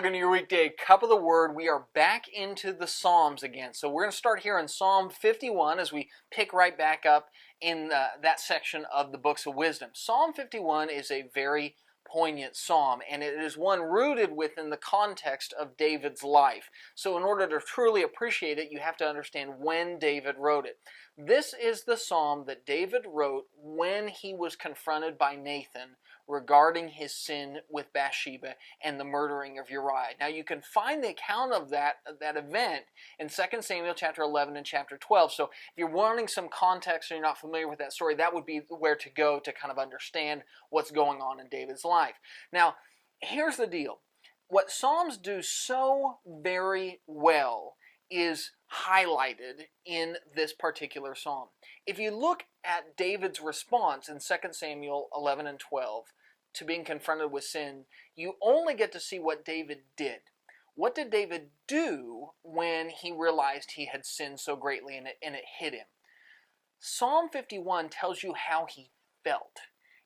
welcome to your weekday Cup of the Word. We are back into the Psalms again. So we're going to start here in Psalm 51 as we pick right back up in that section of the books of wisdom. Psalm 51 is a very poignant psalm, and it is one rooted within the context of David's life. So in order to truly appreciate it, you have to understand when David wrote it. This is the psalm that David wrote when he was confronted by Nathan regarding his sin with Bathsheba and the murdering of Uriah. Now you can find the account of that event in 2 Samuel chapter 11 and chapter 12. So if you're wanting some context and you're not familiar with that story, that would be where to go to kind of understand what's going on in David's life. Now, here's the deal. What Psalms do so very well is highlighted in this particular psalm. If you look at David's response in 2 Samuel 11 and 12 to being confronted with sin, you only get to see what David did. What did David do when he realized he had sinned so greatly and it hit him? Psalm 51 tells you how he felt.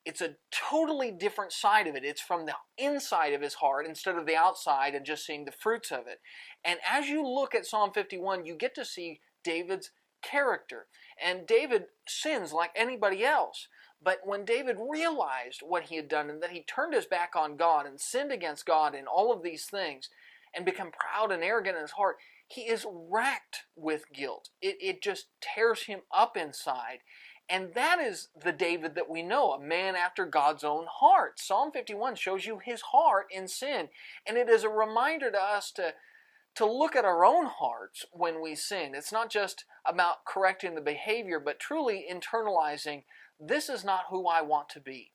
It's a totally different side of it. It's from the inside of his heart instead of the outside and just seeing the fruits of it. And as you look at Psalm 51, you get to see David's character. And David sins like anybody else. But when David realized what he had done and that he turned his back on God and sinned against God in all of these things and become proud and arrogant in his heart, he is racked with guilt. It just tears him up inside. And that is the David that we know, a man after God's own heart. Psalm 51 shows you his heart in sin. And it is a reminder to us to look at our own hearts when we sin. It's not just about correcting the behavior, but truly internalizing, this is not who I want to be.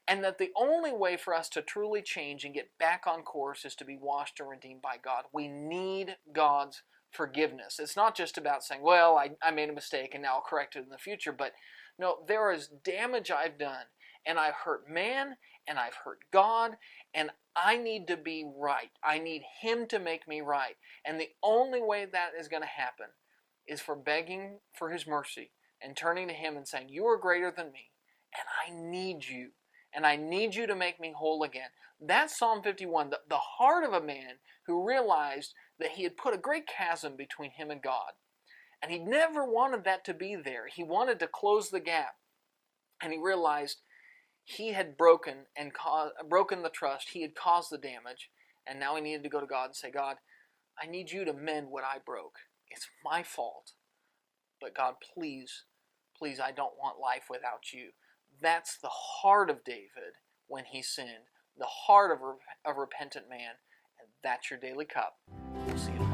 And that the only way for us to truly change and get back on course is to be washed and redeemed by God. We need God's forgiveness. It's not just about saying, well, I made a mistake and now I'll correct it in the future. But no, there is damage I've done. And I've hurt man and I've hurt God. And I need to be right. I need Him to make me right. And the only way that is going to happen is for begging for His mercy and turning to Him and saying, you are greater than me and I need you. And I need you to make me whole again. That's Psalm 51, the heart of a man who realized that he had put a great chasm between him and God. And he never wanted that to be there. He wanted to close the gap. And he realized he had broken the trust. He had caused the damage. And now he needed to go to God and say, God, I need you to mend what I broke. It's my fault. But God, please, please, I don't want life without you. That's the heart of David when he sinned, the heart of a repentant man, and that's your Daily Cup. We'll see you tomorrow.